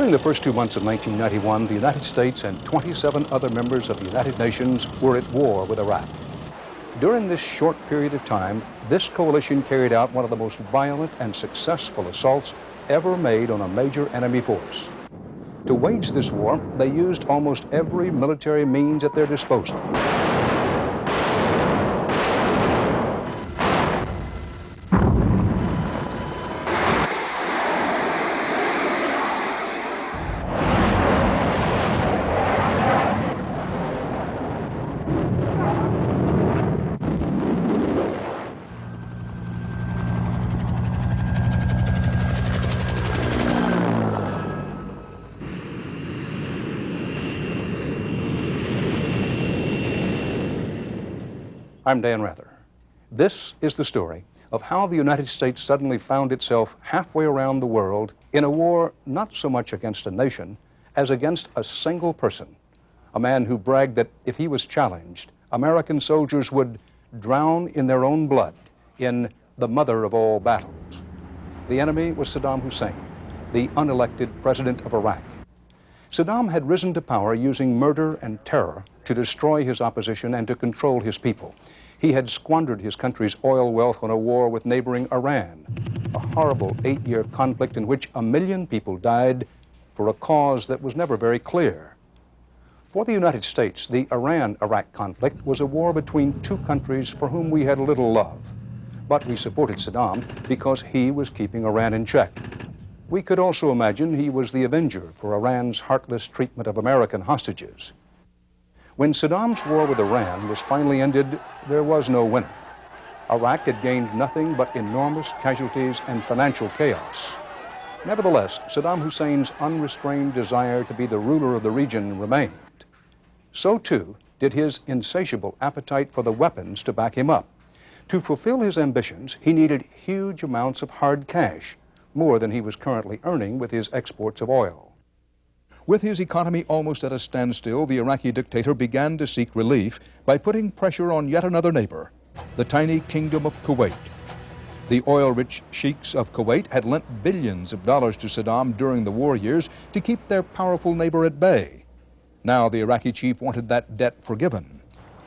During the first 2 months of 1991, the United States and 27 other members of the United Nations were at war with Iraq. During this short period of time, this coalition carried out one of the most violent and successful assaults ever made on a major enemy force. To wage this war, they used almost every military means at their disposal. I'm Dan Rather. This is the story of how the United States suddenly found itself halfway around the world in a war not so much against a nation as against a single person, a man who bragged that if he was challenged, American soldiers would drown in their own blood in the mother of all battles. The enemy was Saddam Hussein, the unelected president of Iraq. Saddam had risen to power using murder and terror to destroy his opposition and to control his people. He had squandered his country's oil wealth on a war with neighboring Iran, a horrible 8-year conflict in which 1 million people died for a cause that was never very clear. For the United States, the Iran-Iraq conflict was a war between two countries for whom we had little love. But we supported Saddam because he was keeping Iran in check. We could also imagine he was the avenger for Iran's heartless treatment of American hostages. When Saddam's war with Iran was finally ended, there was no winner. Iraq had gained nothing but enormous casualties and financial chaos. Nevertheless, Saddam Hussein's unrestrained desire to be the ruler of the region remained. So too did his insatiable appetite for the weapons to back him up. To fulfill his ambitions, he needed huge amounts of hard cash, more than he was currently earning with his exports of oil. With his economy almost at a standstill, the Iraqi dictator began to seek relief by putting pressure on yet another neighbor, the tiny kingdom of Kuwait. The oil-rich sheiks of Kuwait had lent billions of dollars to Saddam during the war years to keep their powerful neighbor at bay. Now the Iraqi chief wanted that debt forgiven.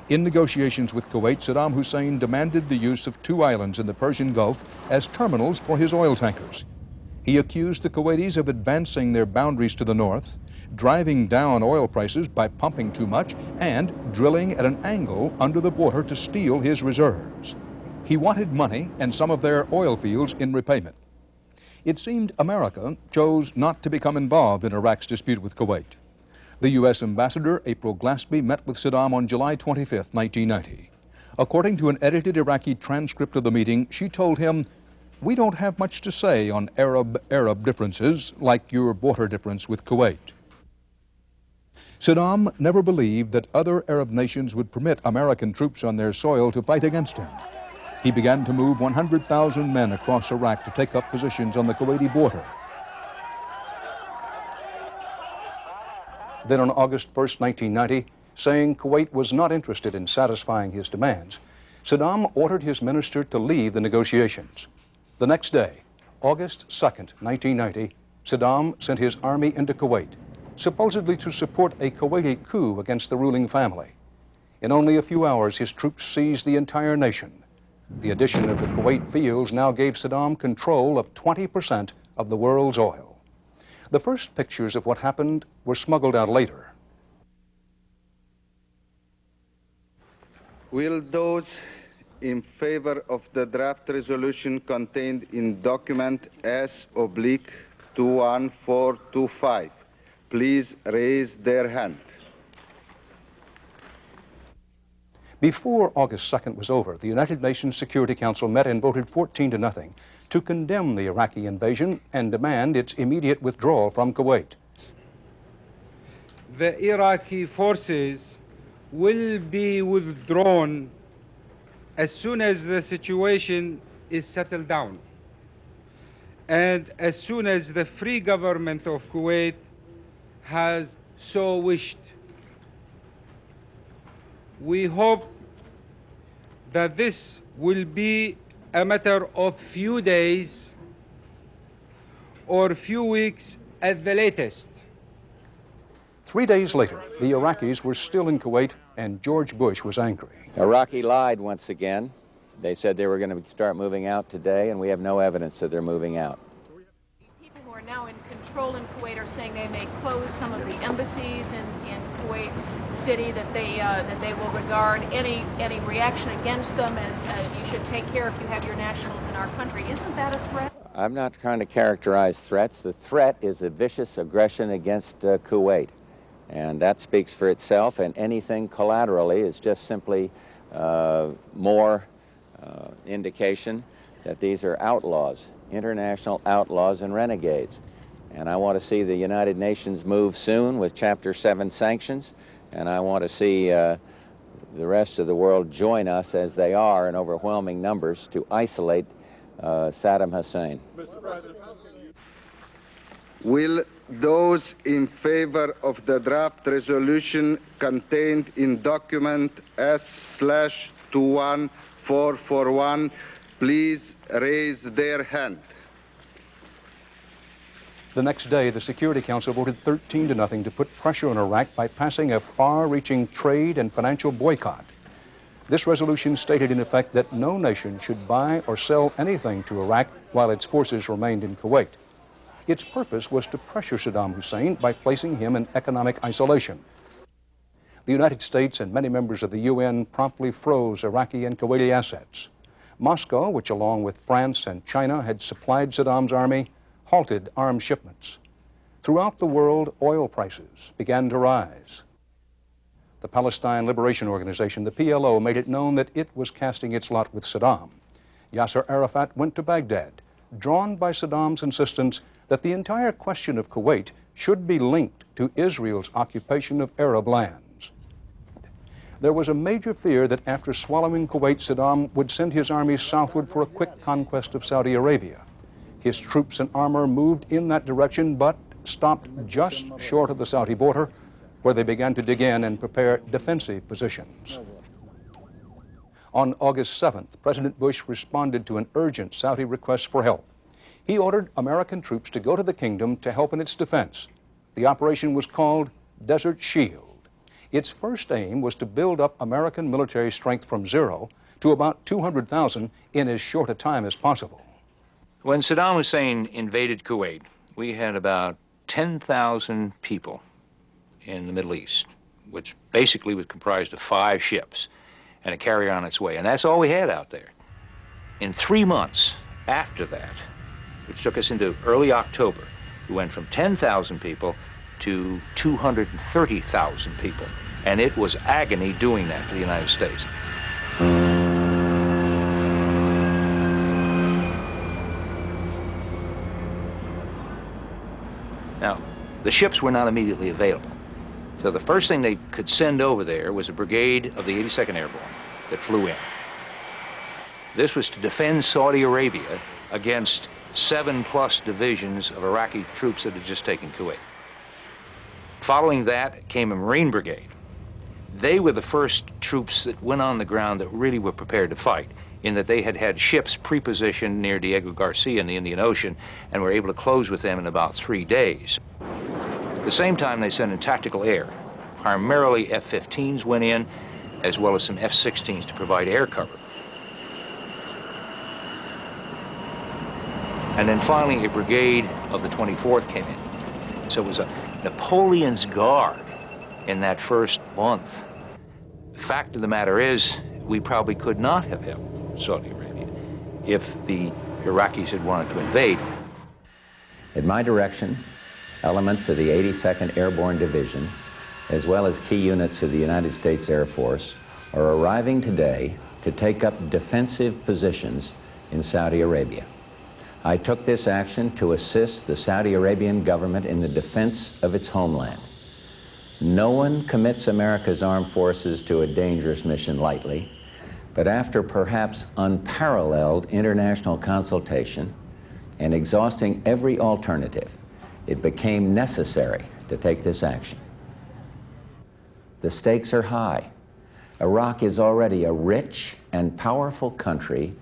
In negotiations with Kuwait, Saddam Hussein demanded the use of 2 islands in the Persian Gulf as terminals for his oil tankers. He accused the Kuwaitis of advancing their boundaries to the north, driving down oil prices by pumping too much, and drilling at an angle under the border to steal his reserves. He wanted money and some of their oil fields in repayment. It seemed America chose not to become involved in Iraq's dispute with Kuwait. The U.S. ambassador, April Glaspie, met with Saddam on July 25, 1990. According to an edited Iraqi transcript of the meeting, she told him, "We don't have much to say on Arab differences like your border difference with Kuwait." Saddam never believed that other Arab nations would permit American troops on their soil to fight against him. He began to move 100,000 men across Iraq to take up positions on the Kuwaiti border. Then on August 1st, 1990, saying Kuwait was not interested in satisfying his demands, Saddam ordered his minister to leave the negotiations. The next day, August 2nd, 1990, Saddam sent his army into Kuwait, supposedly to support a Kuwaiti coup against the ruling family. In only a few hours, his troops seized the entire nation. The addition of the Kuwait fields now gave Saddam control of 20% of the world's oil. The first pictures of what happened were smuggled out later. Will those in favor of the draft resolution contained in document S/21425 please raise their hand? Before August 2nd was over, the United Nations Security Council met and voted 14-0 to condemn the Iraqi invasion and demand its immediate withdrawal from Kuwait. The Iraqi forces will be withdrawn as soon as the situation is settled down and as soon as the free government of Kuwait has so wished. We hope that this will be a matter of few days or few weeks at the latest. 3 days later, the Iraqis were still in Kuwait, and George Bush was angry. Iraqi lied once again. They said they were going to start moving out today, and we have no evidence that they're moving out. People who are now in control in Kuwait are saying they may close some of the embassies in Kuwait City, that they will regard any reaction against them as you should take care if you have your nationals in our country. Isn't that a threat? I'm not trying to characterize threats. The threat is a vicious aggression against Kuwait, and that speaks for itself, and anything collaterally is just simply more indication that these are outlaws, international outlaws and renegades. And I want to see the United Nations move soon with Chapter 7 sanctions, and I want to see the rest of the world join us, as they are in overwhelming numbers, to isolate Saddam Hussein. Mr. President, will those in favor of the draft resolution contained in document S/21441 please raise their hand? The next day, the Security Council voted 13-0 to put pressure on Iraq by passing a far-reaching trade and financial boycott. This resolution stated in effect that no nation should buy or sell anything to Iraq while its forces remained in Kuwait. Its purpose was to pressure Saddam Hussein by placing him in economic isolation. The United States and many members of the UN promptly froze Iraqi and Kuwaiti assets. Moscow, which along with France and China had supplied Saddam's army, halted arms shipments. Throughout the world, oil prices began to rise. The Palestine Liberation Organization, the PLO, made it known that it was casting its lot with Saddam. Yasser Arafat went to Baghdad, drawn by Saddam's insistence that the entire question of Kuwait should be linked to Israel's occupation of Arab lands. There was a major fear that after swallowing Kuwait, Saddam would send his armies southward for a quick conquest of Saudi Arabia. His troops and armor moved in that direction, but stopped just short of the Saudi border, where they began to dig in and prepare defensive positions. On August 7th, President Bush responded to an urgent Saudi request for help. He ordered American troops to go to the kingdom to help in its defense. The operation was called Desert Shield. Its first aim was to build up American military strength from zero to about 200,000 in as short a time as possible. When Saddam Hussein invaded Kuwait, we had about 10,000 people in the Middle East, which basically was comprised of 5 ships and a carrier on its way. And that's all we had out there. In 3 months after that, which took us into early October, we went from 10,000 people to 230,000 people. And it was agony doing that to the United States. Now, the ships were not immediately available. So the first thing they could send over there was a brigade of the 82nd Airborne that flew in. This was to defend Saudi Arabia against 7+ divisions of Iraqi troops that had just taken Kuwait. Following that came a Marine brigade. They were the first troops that went on the ground that really were prepared to fight, in that they had had ships pre-positioned near Diego Garcia in the Indian Ocean and were able to close with them in about 3 days. At the same time, they sent in tactical air. Primarily F-15s went in, as well as some F-16s to provide air cover. And then finally, a brigade of the 24th came in. So it was a Napoleon's Guard in that first month. The fact of the matter is, we probably could not have helped Saudi Arabia if the Iraqis had wanted to invade. At my direction, elements of the 82nd Airborne Division, as well as key units of the United States Air Force, are arriving today to take up defensive positions in Saudi Arabia. I took this action to assist the Saudi Arabian government in the defense of its homeland. No one commits America's armed forces to a dangerous mission lightly, but after perhaps unparalleled international consultation and exhausting every alternative, it became necessary to take this action. The stakes are high. Iraq is already a rich and powerful country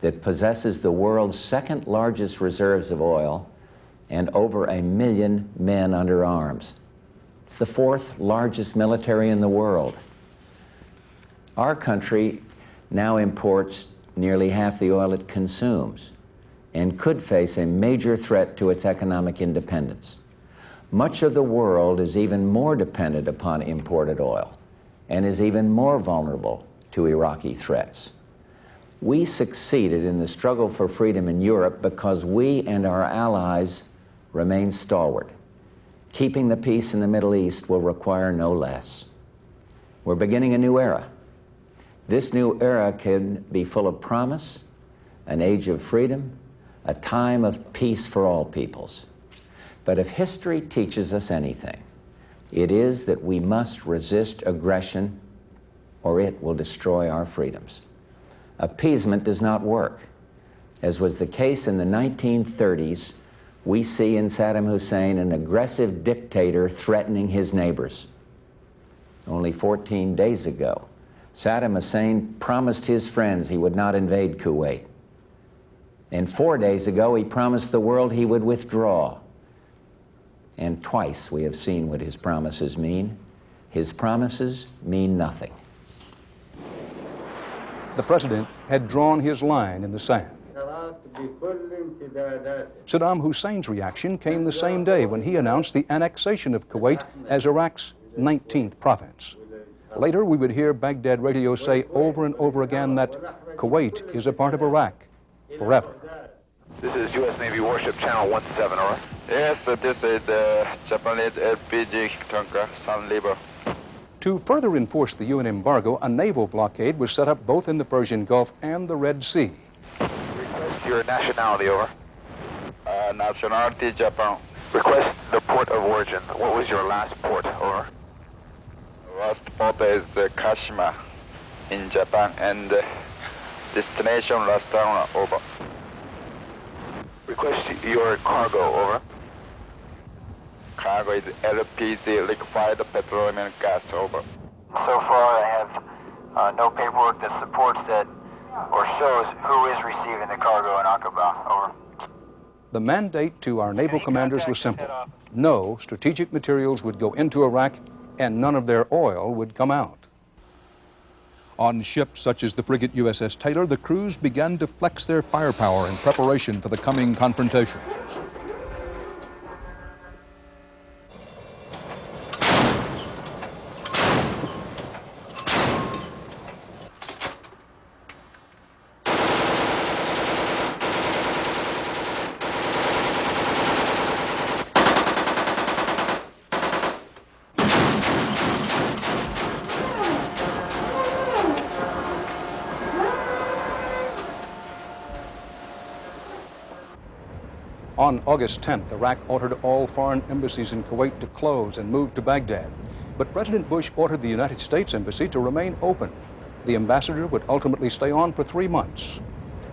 that possesses the world's second largest reserves of oil and over 1 million men under arms. It's the 4th largest military in the world. Our country now imports nearly half the oil it consumes and could face a major threat to its economic independence. Much of the world is even more dependent upon imported oil and is even more vulnerable to Iraqi threats. We succeeded in the struggle for freedom in Europe because we and our allies remain stalwart. Keeping the peace in the Middle East will require no less. We're beginning a new era. This new era can be full of promise, an age of freedom, a time of peace for all peoples. But if history teaches us anything, it is that we must resist aggression or it will destroy our freedoms. Appeasement does not work. As was the case in the 1930s, we see in Saddam Hussein an aggressive dictator threatening his neighbors. Only 14 days ago, Saddam Hussein promised his friends he would not invade Kuwait. And 4 days ago, he promised the world he would withdraw. And twice we have seen what his promises mean. His promises mean nothing. The president had drawn his line in the sand. Saddam Hussein's reaction came the same day when he announced the annexation of Kuwait as Iraq's 19th province. Later, we would hear Baghdad radio say over and over again that Kuwait is a part of Iraq forever. This is U.S. Navy Warship Channel 17, over. Yes, this is the Japanese LPG tanker Sun River. To further enforce the UN embargo, a naval blockade was set up both in the Persian Gulf and the Red Sea. Request your nationality, over. Nationality Japan. Request the port of origin. What was your last port, over? Last port is Kashima in Japan, and destination last town, over. Request your cargo, over. Cargo is LPG, liquefied petroleum gas, over. So far, I have no paperwork that supports that or shows who is receiving the cargo in Aqaba, over. The mandate to our naval commanders was simple. No strategic materials would go into Iraq and none of their oil would come out. On ships such as the frigate USS Taylor, the crews began to flex their firepower in preparation for the coming confrontations. On August 10th, Iraq ordered all foreign embassies in Kuwait to close and move to Baghdad. But President Bush ordered the United States Embassy to remain open. The ambassador would ultimately stay on for 3 months.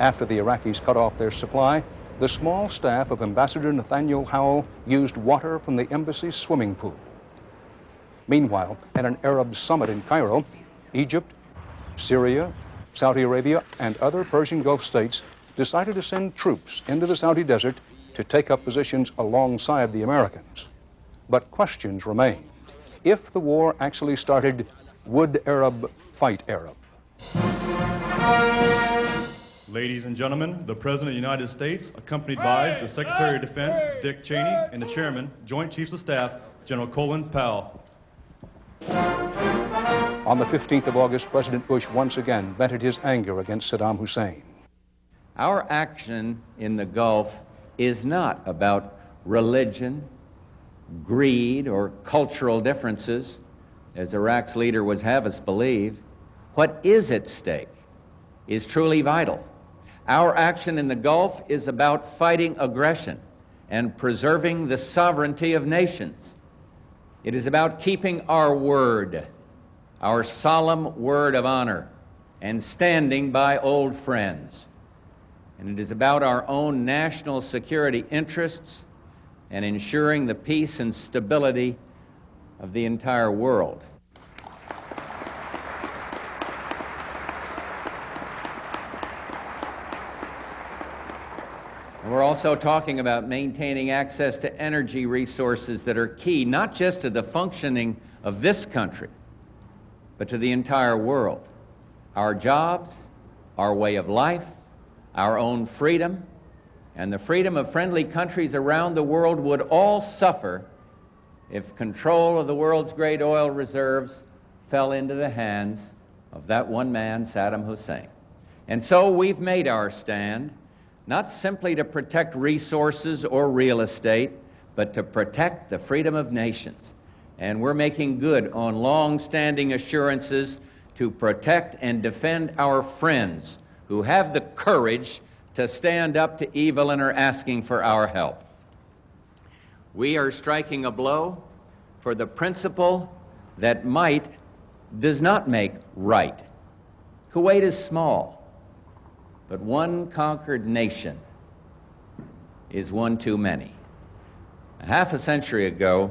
After the Iraqis cut off their supply, the small staff of Ambassador Nathaniel Howell used water from the embassy's swimming pool. Meanwhile, at an Arab summit in Cairo, Egypt, Syria, Saudi Arabia, and other Persian Gulf states decided to send troops into the Saudi desert to take up positions alongside the Americans. But questions remained. If the war actually started, would Arab fight Arab? Ladies and gentlemen, the President of the United States, accompanied by the Secretary of Defense, Dick Cheney, and the Chairman, Joint Chiefs of Staff, General Colin Powell. On the 15th of August, President Bush once again vented his anger against Saddam Hussein. Our action in the Gulf is not about religion, greed, or cultural differences, as Iraq's leader would have us believe. What is at stake is truly vital. Our action in the Gulf is about fighting aggression and preserving the sovereignty of nations. It is about keeping our word, our solemn word of honor, and standing by old friends. And it is about our own national security interests and ensuring the peace and stability of the entire world. We're also talking about maintaining access to energy resources that are key, not just to the functioning of this country, but to the entire world. Our jobs, our way of life, our own freedom, and the freedom of friendly countries around the world would all suffer if control of the world's great oil reserves fell into the hands of that one man, Saddam Hussein. And so we've made our stand, not simply to protect resources or real estate, but to protect the freedom of nations. And we're making good on long-standing assurances to protect and defend our friends who have the courage to stand up to evil and are asking for our help. We are striking a blow for the principle that might does not make right. Kuwait is small, but one conquered nation is one too many. Half a century ago,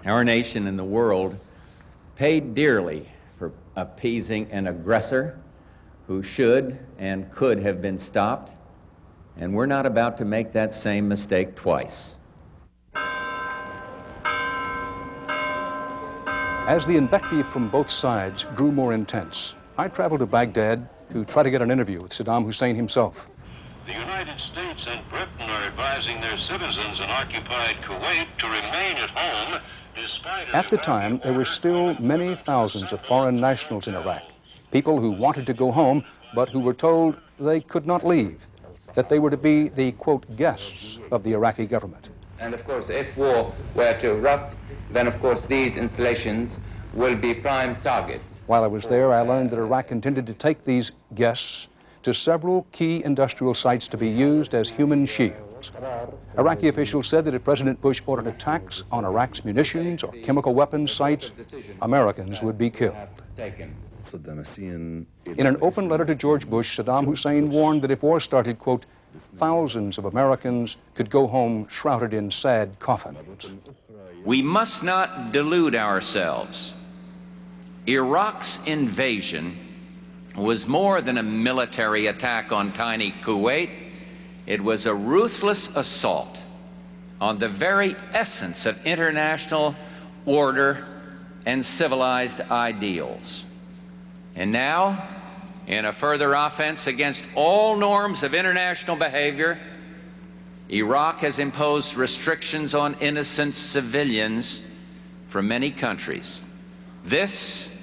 our nation and the world paid dearly for appeasing an aggressor who should and could have been stopped, and we're not about to make that same mistake twice. As the invective from both sides grew more intense, I traveled to Baghdad to try to get an interview with Saddam Hussein himself. The United States and Britain are advising their citizens in occupied Kuwait to remain at home despite... At the time, there were still many thousands of foreign nationals in Iraq, people who wanted to go home, but who were told they could not leave, that they were to be the, quote, guests of the Iraqi government. And of course, if war were to erupt, then of course these installations will be prime targets. While I was there, I learned that Iraq intended to take these guests to several key industrial sites to be used as human shields. Iraqi officials said that if President Bush ordered attacks on Iraq's munitions or chemical weapons sites, Americans would be killed. In an open letter to George Bush, Saddam Hussein warned that if war started, quote, thousands of Americans could go home shrouded in sad coffins. We must not delude ourselves. Iraq's invasion was more than a military attack on tiny Kuwait. It was a ruthless assault on the very essence of international order and civilized ideals. And now, in a further offense against all norms of international behavior, Iraq has imposed restrictions on innocent civilians from many countries. This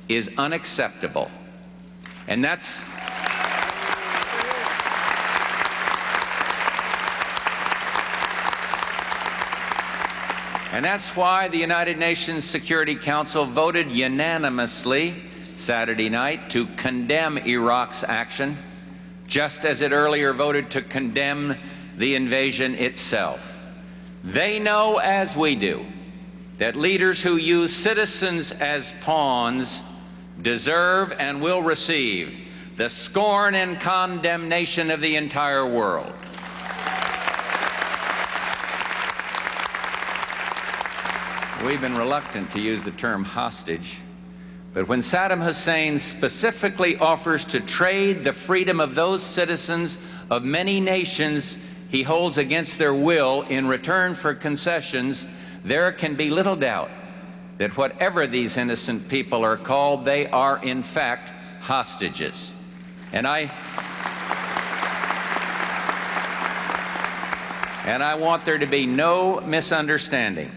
is unacceptable. And that's why the United Nations Security Council voted unanimously Saturday night to condemn Iraq's action, just as it earlier voted to condemn the invasion itself. They know, as we do, that leaders who use citizens as pawns deserve and will receive the scorn and condemnation of the entire world. We've been reluctant to use the term hostage, but when Saddam Hussein specifically offers to trade the freedom of those citizens of many nations he holds against their will in return for concessions, there can be little doubt that whatever these innocent people are called, they are in fact hostages. And I want there to be no misunderstanding.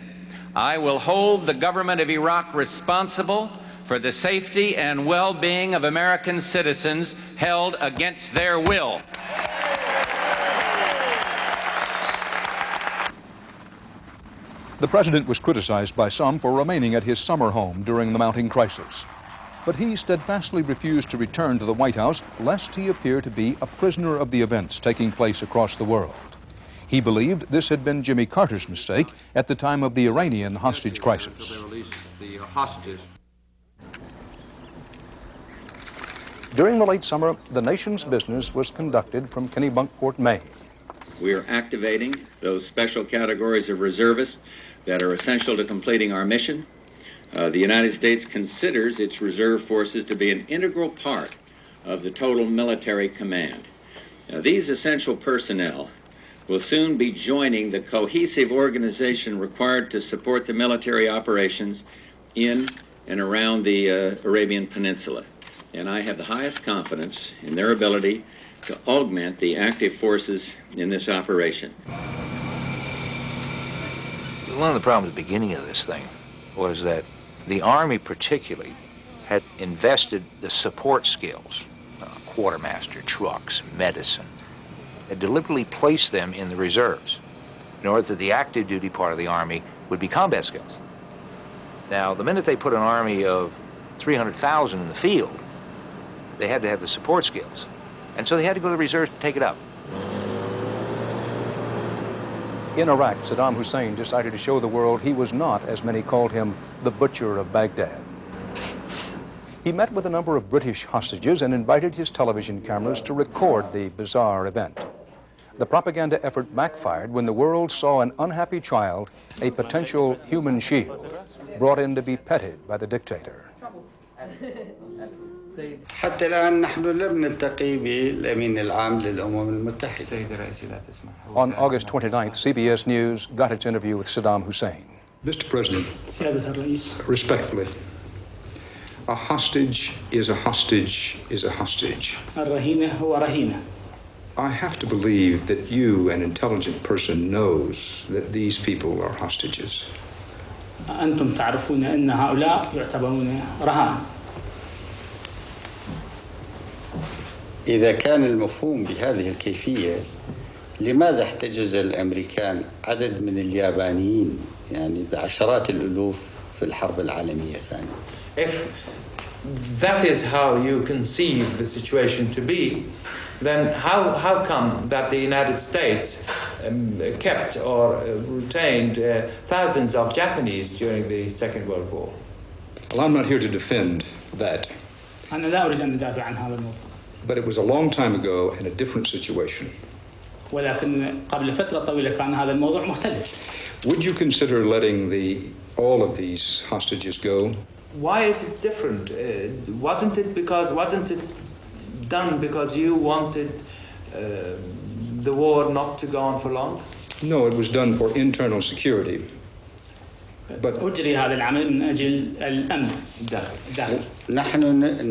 I will hold the government of Iraq responsible for the safety and well-being of American citizens held against their will. The president was criticized by some for remaining at his summer home during the mounting crisis. But he steadfastly refused to return to the White House lest he appear to be a prisoner of the events taking place across the world. He believed this had been Jimmy Carter's mistake at the time of the Iranian hostage crisis. During the late summer, the nation's business was conducted from Kennebunkport, Maine. We are activating those special categories of reservists that are essential to completing our mission. The United States considers its reserve forces to be an integral part of the total military command. These essential personnel will soon be joining the cohesive organization required to support the military operations in and around the Arabian Peninsula. And I have the highest confidence in their ability to augment the active forces in this operation. One of the problems at the beginning of this thing was that the Army particularly had invested the support skills, quartermaster, trucks, medicine, had deliberately placed them in the reserves in order that the active duty part of the Army would be combat skills. Now, the minute they put an army of 300,000 in the field, they had to have the support skills. And so they had to go to the reserves to take it up. In Iraq, Saddam Hussein decided to show the world he was not, as many called him, the butcher of Baghdad. He met with a number of British hostages and invited his television cameras to record the bizarre event. The propaganda effort backfired when the world saw an unhappy child, a potential human shield, brought in to be petted by the dictator. حتى الآن نحن لم نلتقي بالأمين العام للأمم المتحدة. On August 29th, CBS News got its interview with Saddam Hussein. Mr. President, respectfully, a hostage is a hostage is a hostage. I have to believe that you, an intelligent person, knows that these people are hostages. أنتم تعرفون أن هؤلاء يعتبرون رهان. إذا كان المفهوم بهذه الكيفية، لماذا احتجز الأمريكان عدد من اليابانيين يعني بعشرات الألوف في الحرب العالمية الثانية؟ If that is how you conceive the situation to be, then how come that the United States kept or retained thousands of Japanese during the Second World War? Well, I'm not here to defend that. أنا لا أريد أن أدافع عن هذا الموضوع. But it was a long time ago in a different situation. ولكن قبل فترة طويلة كان هذا الموضوع مختلف. Would you consider letting all of these hostages go? Why is it different? Wasn't it done because you wanted the war not to go on for long? No, it was done for internal security. But أجري هذا العمل من أجل الأمن داخل.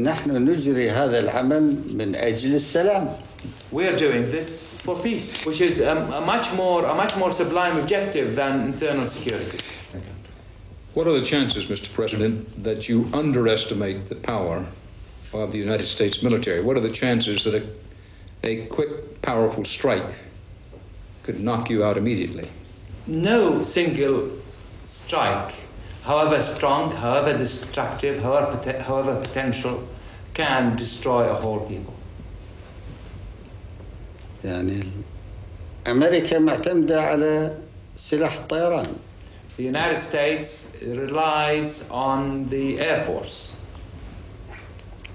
نحن نجري هذا العمل من أجل السلام. We are doing this for peace, which is a much more sublime objective than internal security. What are the chances, Mr. President, that you underestimate the power of the United States military? What are the chances that a quick, powerful strike could knock you out immediately? No single strike, however strong, however destructive, however potential, can destroy a whole people. يعني أمريكا معتمدة على سلاح الطيران. The United States relies on the Air Force.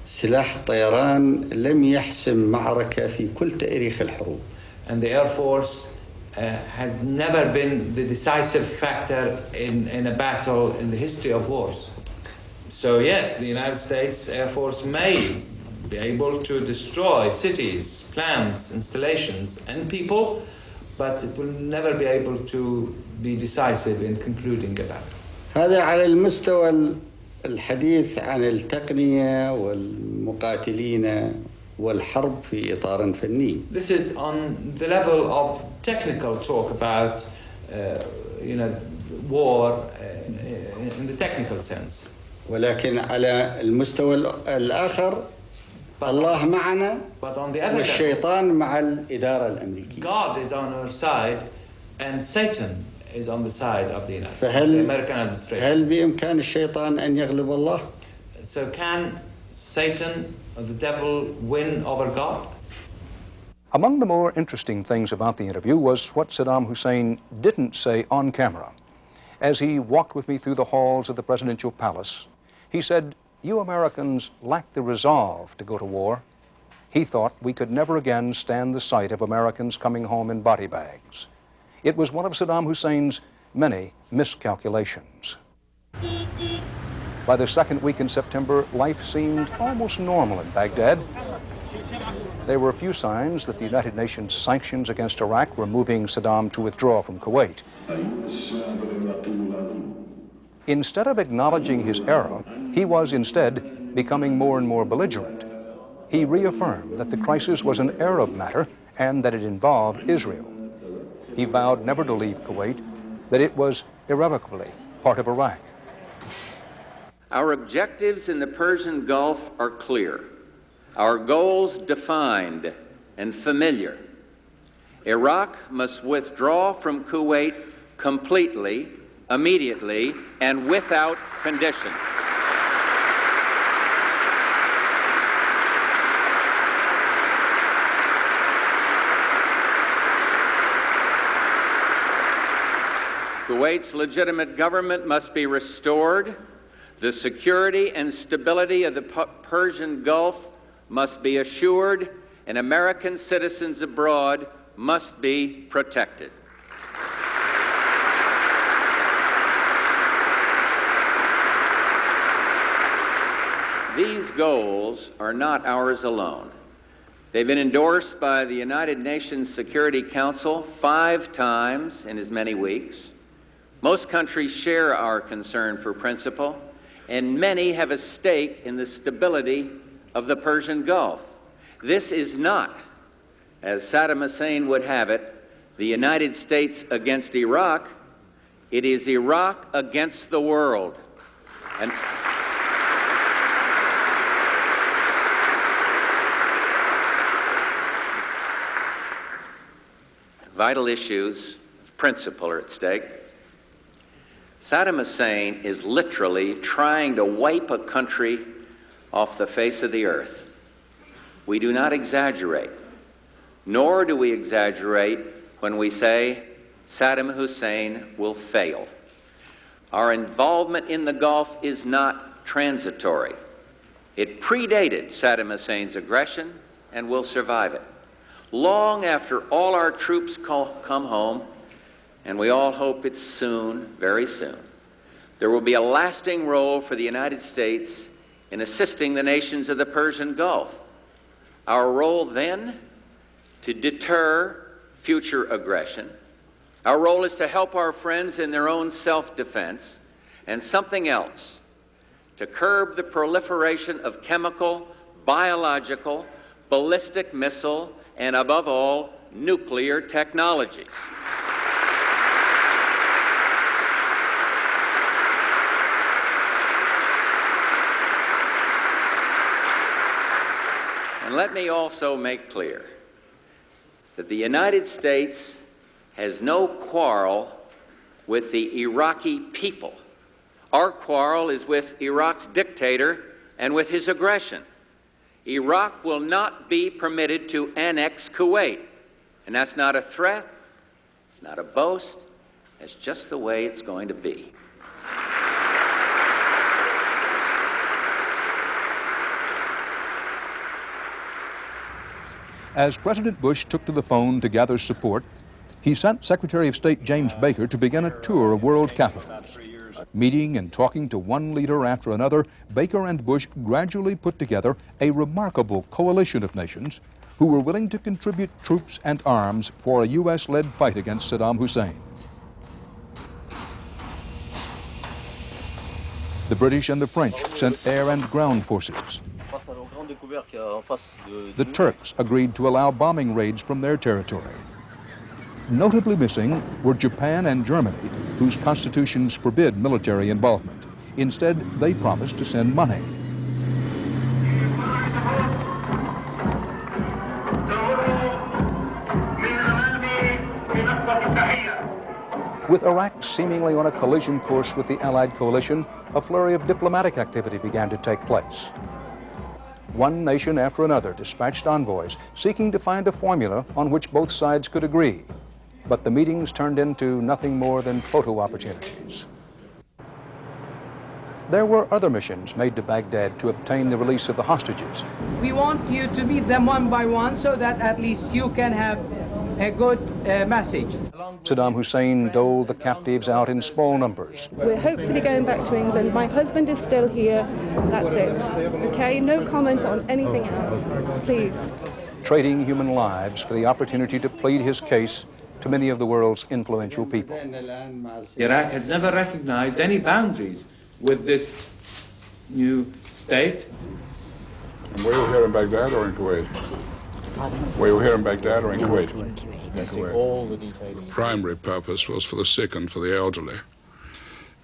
سلاح الطيران لم يحسم معركة في كل تاريخ الحروب. And the Air Force has never been the decisive factor in a battle in the history of wars. So yes, the United States Air Force may be able to destroy cities, plants, installations, and people, but it will never be able to be decisive in concluding a battle. هذا على المستوى الحديث عن التقنية والمقاتلين والحرب في إطار فني. This is on the level of technical talk about, war in the technical sense. ولكن على المستوى الآخر الله معنا والشيطان مع الإدارة الأمريكية. God is on our side and Satan is on the side of the American administration. هل بإمكان الشيطان أن يغلب الله؟ So can Satan or the devil win over God? Among the more interesting things about the interview was what Saddam Hussein didn't say on camera. As he walked with me through the halls of the presidential palace, he said, "You Americans lack the resolve to go to war." He thought we could never again stand the sight of Americans coming home in body bags. It was one of Saddam Hussein's many miscalculations. By the second week in September, life seemed almost normal in Baghdad. there were few signs that the United Nations sanctions against Iraq were moving Saddam to withdraw from Kuwait. Instead of acknowledging his error, he was instead becoming more and more belligerent. He reaffirmed that the crisis was an Arab matter and that it involved Israel. He vowed never to leave Kuwait, that it was irrevocably part of Iraq. Our objectives in the Persian Gulf are clear. Our goals defined and familiar. Iraq must withdraw from Kuwait completely, immediately, and without condition. Kuwait's legitimate government must be restored. The security and stability of the Persian Gulf must be assured, and American citizens abroad must be protected. These goals are not ours alone. They've been endorsed by the United Nations Security Council 5 times in as many weeks. Most countries share our concern for principle, and many have a stake in the stability of the Persian Gulf. This is not, as Saddam Hussein would have it, the United States against Iraq. It is Iraq against the world. And vital issues of principle are at stake. Saddam Hussein is literally trying to wipe a country off the face of the earth. We do not exaggerate, nor do we exaggerate when we say Saddam Hussein will fail. Our involvement in the Gulf is not transitory. It predated Saddam Hussein's aggression and will survive it. Long after all our troops come home, and we all hope it's soon, very soon, there will be a lasting role for the United States in assisting the nations of the Persian Gulf. Our role then, to deter future aggression. Our role is to help our friends in their own self-defense, and something else, to curb the proliferation of chemical, biological, ballistic missile, and above all, nuclear technologies. And let me also make clear that the United States has no quarrel with the Iraqi people. Our quarrel is with Iraq's dictator and with his aggression. Iraq will not be permitted to annex Kuwait. And that's not a threat, it's not a boast, it's just the way it's going to be. As President Bush took to the phone to gather support, he sent Secretary of State James Baker to begin a tour of world capitals. Meeting and talking to one leader after another, Baker and Bush gradually put together a remarkable coalition of nations who were willing to contribute troops and arms for a U.S.-led fight against Saddam Hussein. The British and the French sent air and ground forces. The Turks agreed to allow bombing raids from their territory. Notably missing were Japan and Germany, whose constitutions forbid military involvement. Instead, they promised to send money. With Iraq seemingly on a collision course with the Allied coalition, a flurry of diplomatic activity began to take place. One nation after another dispatched envoys seeking to find a formula on which both sides could agree. But the meetings turned into nothing more than photo opportunities. There were other missions made to Baghdad to obtain the release of the hostages. We want you to meet them one by one so that at least you can have a good message. Saddam Hussein doled the captives out in small numbers. We're hopefully going back to England. My husband is still here. That's it. Okay? No comment on anything else, please. trading human lives for the opportunity to plead his case to many of the world's influential people. Iraq has never recognized any boundaries with this new state. And were you here in Baghdad or in Kuwait? Were you here in Baghdad or in Kuwait? In Kuwait. All the detainees. The primary purpose was for the sick and for the elderly.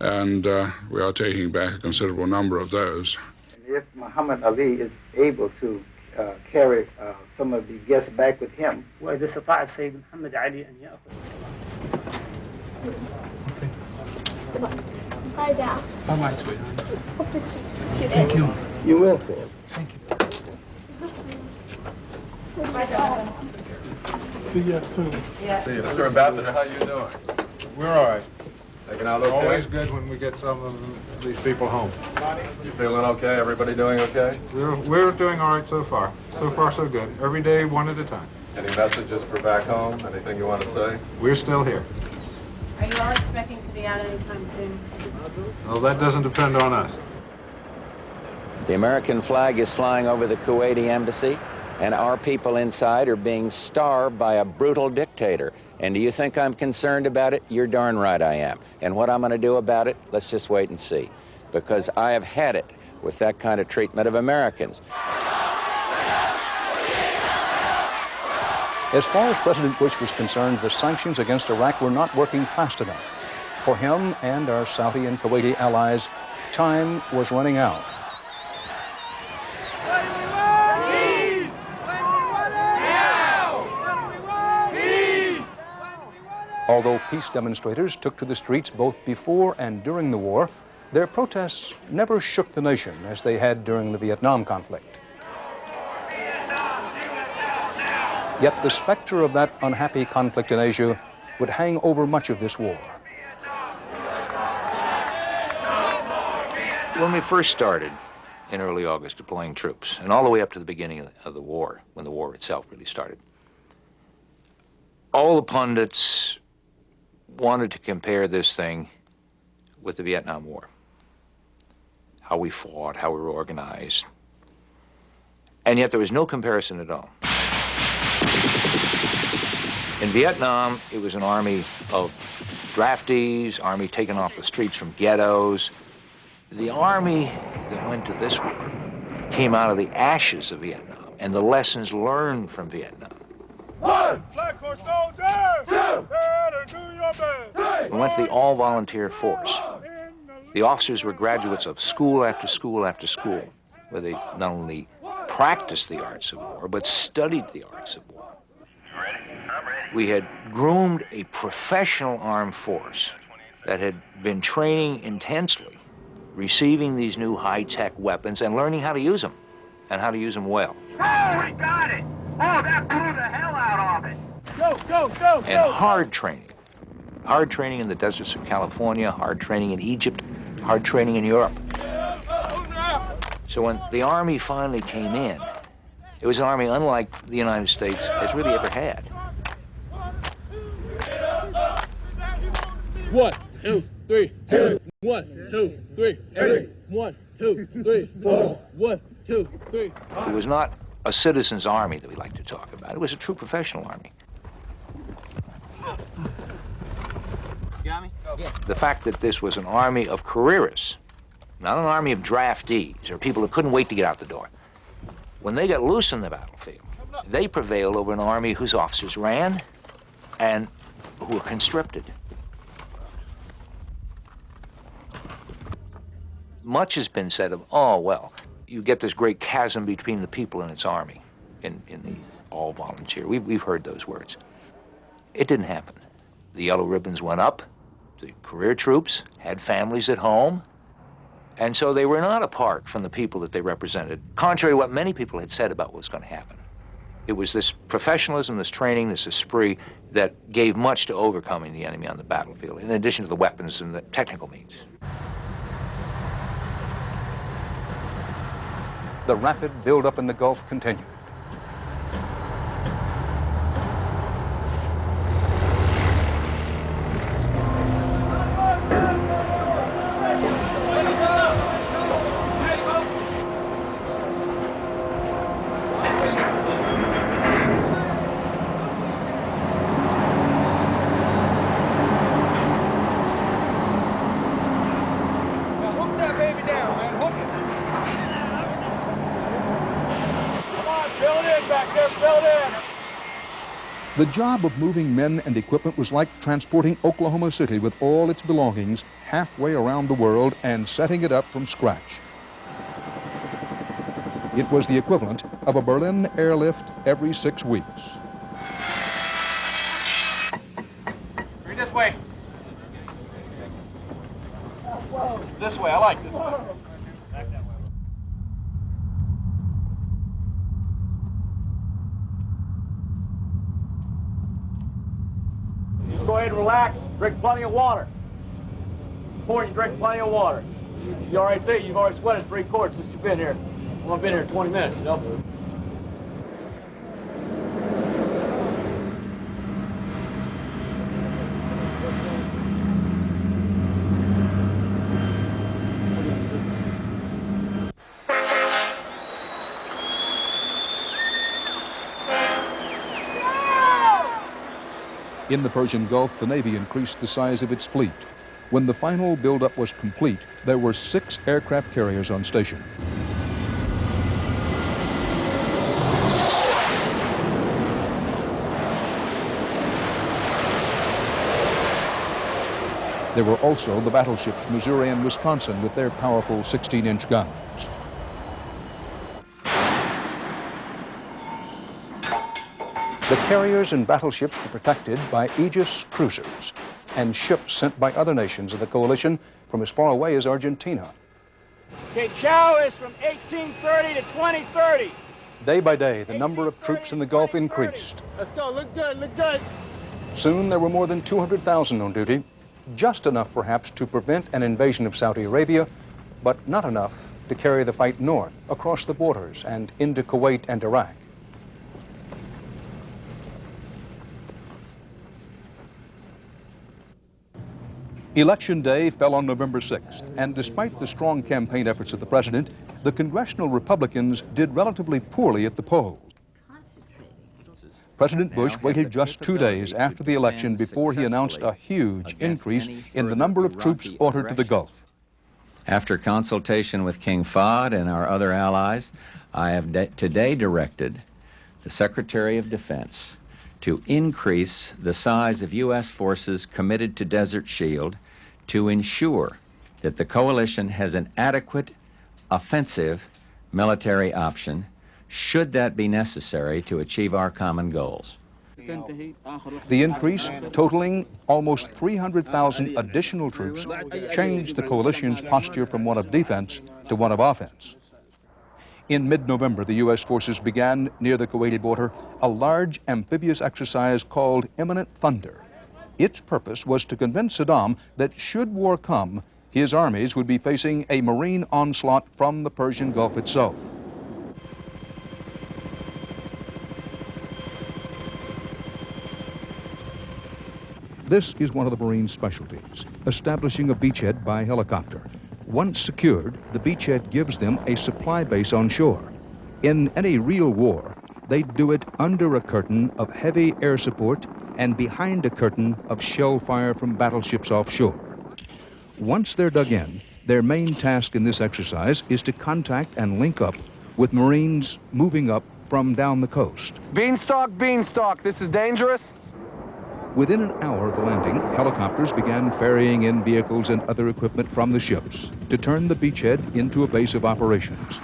And we are taking back a considerable number of those. If Muhammad Ali is able to carry some of the guests back with him. وإذا استطاع السيد محمد علي أن يأخذ. Lie down. All right, sweetheart. Hope to see you. Thank you. You will see him. Thank you. See you soon. Yeah. See you. Mr. Ambassador, how you doing? We're all right. Taking out okay? Always good when we get some of these people home. You feeling okay? Everybody doing okay? We're doing all right so far. So far, so good. Every day, one at a time. Any messages for back home? Anything you want to say? We're still here. Are you all expecting to be out anytime soon? Well, that doesn't depend on us. The American flag is flying over the Kuwaiti embassy, and our people inside are being starved by a brutal dictator. And do you think I'm concerned about it? You're darn right I am. And what I'm going to do about it, let's just wait and see. Because I have had it with that kind of treatment of Americans. As far as President Bush was concerned, the sanctions against Iraq were not working fast enough. For him and our Saudi and Kuwaiti allies, time was running out. Although peace demonstrators took to the streets both before and during the war, their protests never shook the nation as they had during the Vietnam conflict. Yet the specter of that unhappy conflict in Asia would hang over much of this war. When we first started in early August deploying troops, and all the way up to the beginning of the war, when the war itself really started, all the pundits wanted to compare this thing with the Vietnam War. How we fought, how we were organized. And yet there was no comparison at all. In Vietnam, it was an army of draftees, army taken off the streets from ghettos. The army that went to this war came out of the ashes of Vietnam and the lessons learned from Vietnam. One, black horse soldier. Two, do your best. We went to the all-volunteer force. The officers were graduates of school after school after school, where they not only practiced the arts of war, but studied the arts of war. We had groomed a professional armed force that had been training intensely, receiving these new high-tech weapons and learning how to use them, and how to use them well. Oh, we got it! Oh, that blew the hell out of it! Go, go, go, and go! Hard training. Hard training in the deserts of California, hard training in Egypt, hard training in Europe. So when the Army finally came in, it was an army unlike the United States has really ever had. 1, 2, 3, 1, 2, 3, 1, 2, 3, 4, 1, 2, 3. It was not a citizen's army that we like to talk about. It was a true professional army. Got me? Yeah. The fact that this was an army of careerists, not an army of draftees or people who couldn't wait to get out the door. When they got loose in the battlefield, they prevailed over an army whose officers ran and who were conscripted. Much has been said of, oh, well, you get this great chasm between the people and its army in the all-volunteer. We've heard those words. It didn't happen. The yellow ribbons went up. The career troops had families at home. And so they were not apart from the people that they represented, contrary to what many people had said about what was going to happen. It was this professionalism, this training, this esprit that gave much to overcoming the enemy on the battlefield, in addition to the weapons and the technical means. The rapid buildup in the Gulf continued. They're filled in. The job of moving men and equipment was like transporting Oklahoma City with all its belongings halfway around the world and setting it up from scratch. It was the equivalent of a Berlin airlift every 6 weeks. Bring this way. This way, I like this way. Just go ahead and relax, drink plenty of water. Important, you drink plenty of water. You already say you've already sweated 3 quarts since you've been here. Well, I've been here 20 minutes, you know? In the Persian Gulf, the Navy increased the size of its fleet. When the final buildup was complete, there were 6 aircraft carriers on station. There were also the battleships Missouri and Wisconsin with their powerful 16-inch guns. The carriers and battleships were protected by Aegis cruisers and ships sent by other nations of the coalition from as far away as Argentina. Okay, Chow is from 1830 to 2030. Day by day, the number of troops in the Gulf increased. Let's go, look good, look good. Soon there were more than 200,000 on duty, just enough perhaps to prevent an invasion of Saudi Arabia, but not enough to carry the fight north, across the borders, and into Kuwait and Iraq. Election day fell on November 6th, and despite the strong campaign efforts of the president, the congressional Republicans did relatively poorly at the polls. President Bush waited just 2 days after the election before he announced a huge increase in the number of troops ordered to the Gulf. After consultation with King Fahd and our other allies, I have today directed the Secretary of Defense to increase the size of U.S. forces committed to Desert Shield to ensure that the coalition has an adequate offensive military option should that be necessary to achieve our common goals. The increase, totaling almost 300,000 additional troops, changed the coalition's posture from one of defense to one of offense. In mid-November, the U.S. forces began near the Kuwaiti border a large amphibious exercise called Imminent Thunder. Its purpose was to convince Saddam that should war come, his armies would be facing a marine onslaught from the Persian Gulf itself. This is one of the Marines' specialties, establishing a beachhead by helicopter. Once secured, the beachhead gives them a supply base on shore. In any real war, they do it under a curtain of heavy air support and behind a curtain of shell fire from battleships offshore. Once they're dug in, their main task in this exercise is to contact and link up with Marines moving up from down the coast. Beanstalk, beanstalk, this is dangerous. Within an hour of the landing, helicopters began ferrying in vehicles and other equipment from the ships to turn the beachhead into a base of operations.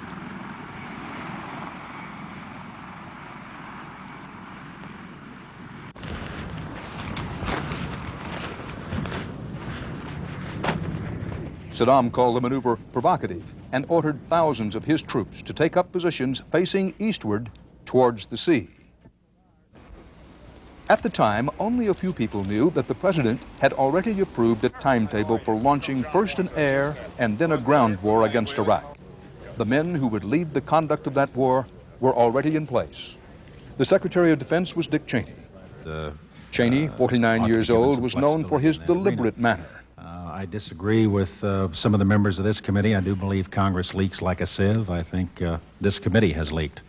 Saddam called the maneuver provocative and ordered thousands of his troops to take up positions facing eastward towards the sea. At the time, only a few people knew that the president had already approved a timetable for launching first an air and then a ground war against Iraq. The men who would lead the conduct of that war were already in place. The Secretary of Defense was Dick Cheney. Cheney, 49 years old, was known for his deliberate manner. I disagree with some of the members of this committee. I do believe Congress leaks like a sieve. I think this committee has leaked.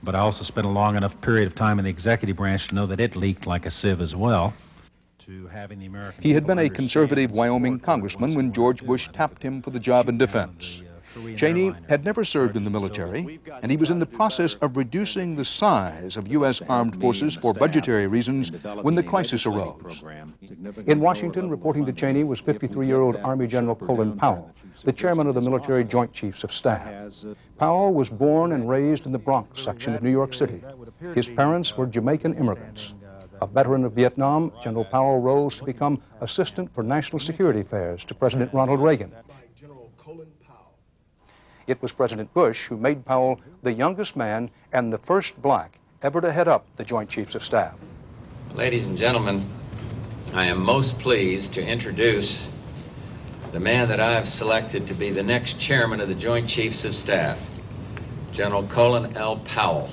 But I also spent a long enough period of time in the executive branch to know that it leaked like a sieve as well. He had been a conservative Wyoming congressman when George Bush tapped him for the job in defense. Cheney had never served in the military, and he was in the process of reducing the size of U.S. armed forces for budgetary reasons when the crisis arose. In Washington, reporting to Cheney was 53-year-old Army General Colin Powell, the chairman of the Military Joint Chiefs of Staff. Powell was born and raised in the Bronx section of New York City. His parents were Jamaican immigrants. A veteran of Vietnam, General Powell rose to become Assistant for National Security Affairs to President Ronald Reagan. It was President Bush who made Powell the youngest man and the first black ever to head up the Joint Chiefs of Staff. Ladies and gentlemen, I am most pleased to introduce the man that I have selected to be the next chairman of the Joint Chiefs of Staff, General Colin L. Powell.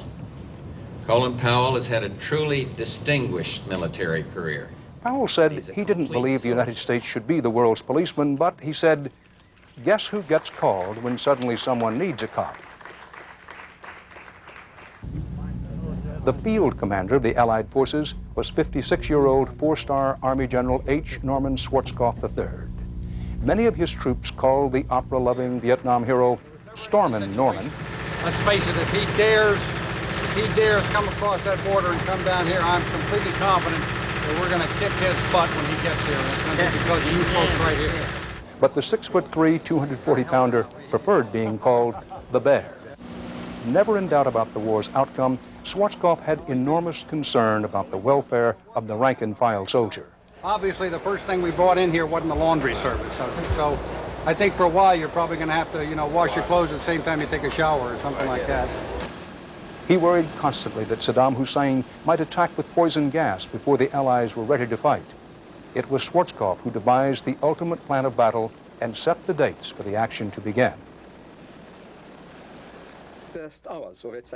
Colin Powell has had a truly distinguished military career. Powell said he didn't believe the United States should be the world's policeman, but he said, guess who gets called when suddenly someone needs a cop? The field commander of the Allied forces was 56-year-old four-star Army General H. Norman Schwarzkopf III. Many of his troops called the opera-loving Vietnam hero Stormin' Norman. Let's face it, if he dares come across that border and come down here, I'm completely confident that we're going to kick his butt when he gets here. And it's going to be because of you folks right here. But the 6'3", 240-pounder preferred being called the Bear. Never in doubt about the war's outcome, Schwarzkopf had enormous concern about the welfare of the rank-and-file soldier. Obviously, the first thing we brought in here wasn't the laundry service. So I think for a while you're probably going to have to, wash your clothes at the same time you take a shower or something like that. He worried constantly that Saddam Hussein might attack with poison gas before the Allies were ready to fight. It was Schwarzkopf who devised the ultimate plan of battle and set the dates for the action to begin.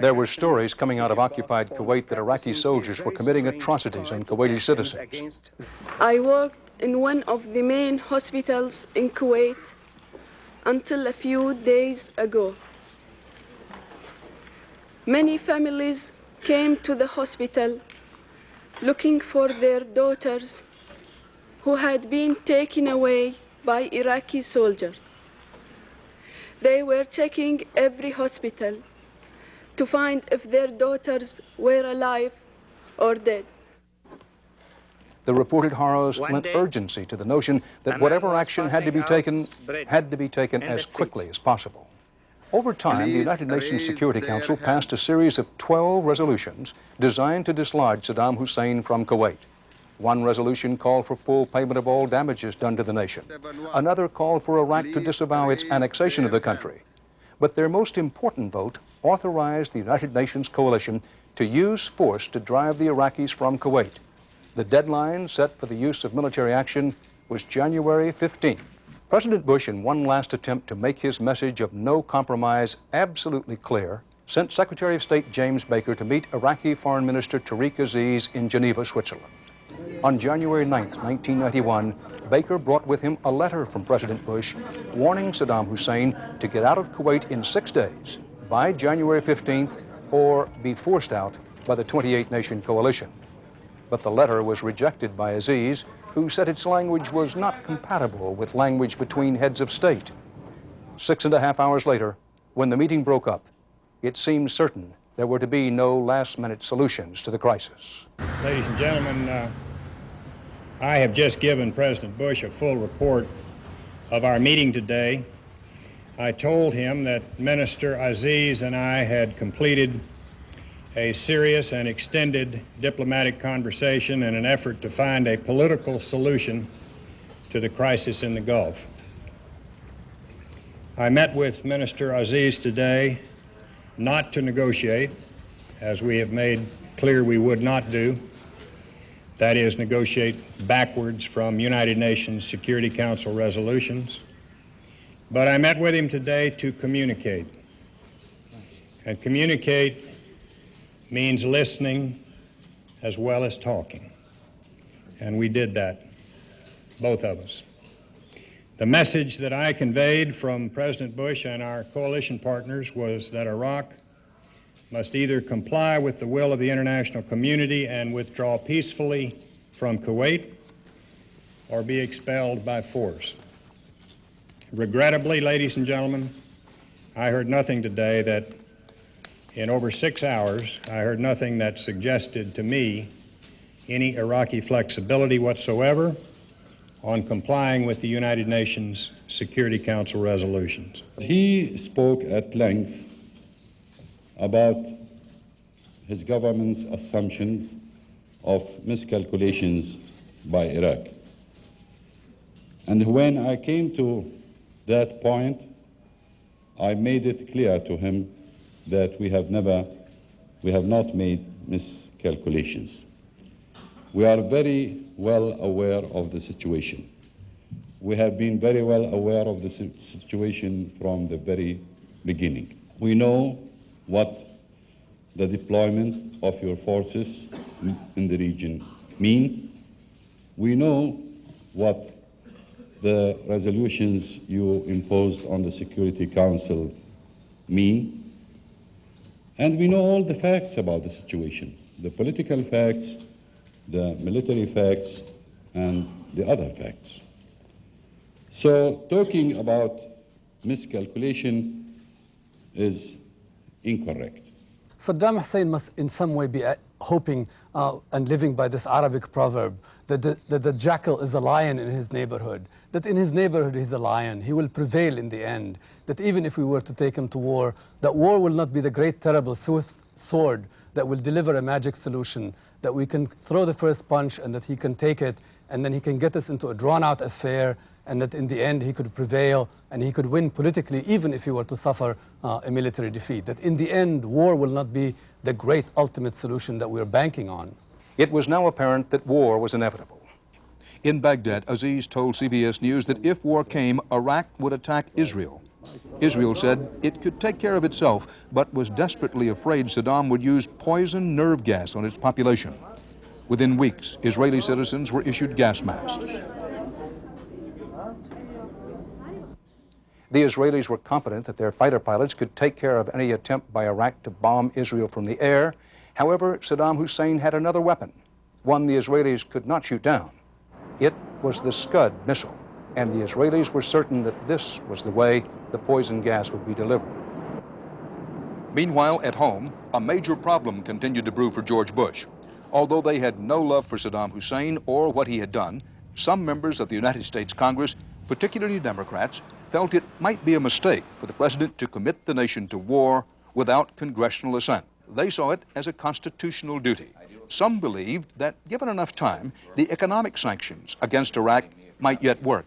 There were stories coming out of occupied Kuwait that Iraqi soldiers were committing atrocities on Kuwaiti citizens. I worked in one of the main hospitals in Kuwait until a few days ago. Many families came to the hospital looking for their daughters who had been taken away by Iraqi soldiers. They were checking every hospital to find if their daughters were alive or dead. The reported horrors lent urgency to the notion that whatever action had to be taken as quickly as possible. Over time, the United Nations Security Council passed a series of 12 resolutions designed to dislodge Saddam Hussein from Kuwait. One resolution called for full payment of all damages done to the nation. Another called for Iraq to disavow its annexation of the country. But their most important vote authorized the United Nations coalition to use force to drive the Iraqis from Kuwait. The deadline set for the use of military action was January 15th. President Bush, in one last attempt to make his message of no compromise absolutely clear, sent Secretary of State James Baker to meet Iraqi Foreign Minister Tariq Aziz in Geneva, Switzerland. On January 9, 1991, Baker brought with him a letter from President Bush warning Saddam Hussein to get out of Kuwait in 6 days, by January 15th, or be forced out by the 28-nation coalition. But the letter was rejected by Aziz, who said its language was not compatible with language between heads of state. 6.5 hours later, when the meeting broke up, it seemed certain there were to be no last-minute solutions to the crisis. Ladies and gentlemen, I have just given President Bush a full report of our meeting today. I told him that Minister Aziz and I had completed a serious and extended diplomatic conversation in an effort to find a political solution to the crisis in the Gulf. I met with Minister Aziz today not to negotiate, as we have made clear we would not do, that is, negotiate backwards from United Nations Security Council resolutions, but I met with him today to communicate. And communicate means listening as well as talking. And we did that, both of us. The message that I conveyed from President Bush and our coalition partners was that Iraq must either comply with the will of the international community and withdraw peacefully from Kuwait or be expelled by force. Regrettably, ladies and gentlemen, I heard nothing today that, in over 6 hours, I heard nothing that suggested to me any Iraqi flexibility whatsoever on complying with the United Nations Security Council resolutions. He spoke at length about his government's assumptions of miscalculations by Iraq. And when I came to that point, I made it clear to him that we have not made miscalculations. We are very well aware of the situation. We have been very well aware of the situation from the very beginning. We know what the deployment of your forces in the region mean. We know what the resolutions you imposed on the Security Council mean. And we know all the facts about the situation, the political facts, the military facts, and the other facts. So talking about miscalculation is incorrect. Saddam Hussein must in some way be hoping and living by this Arabic proverb that the jackal is a lion in his neighborhood, that in his neighborhood he's a lion, he will prevail in the end, that even if we were to take him to war, that war will not be the great terrible sword that will deliver a magic solution, that we can throw the first punch and that he can take it and then he can get us into a drawn-out affair, and that in the end he could prevail and he could win politically even if he were to suffer a military defeat. That in the end, war will not be the great ultimate solution that we're banking on. It was now apparent that war was inevitable. In Baghdad, Aziz told CBS News that if war came, Iraq would attack Israel. Israel said it could take care of itself, but was desperately afraid Saddam would use poison nerve gas on its population. Within weeks, Israeli citizens were issued gas masks. The Israelis were confident that their fighter pilots could take care of any attempt by Iraq to bomb Israel from the air. However, Saddam Hussein had another weapon, one the Israelis could not shoot down. It was the Scud missile, and the Israelis were certain that this was the way the poison gas would be delivered. Meanwhile, at home, a major problem continued to brew for George Bush. Although they had no love for Saddam Hussein or what he had done, some members of the United States Congress, particularly Democrats, felt it might be a mistake for the president to commit the nation to war without congressional assent. They saw it as a constitutional duty. Some believed that, given enough time, the economic sanctions against Iraq might yet work.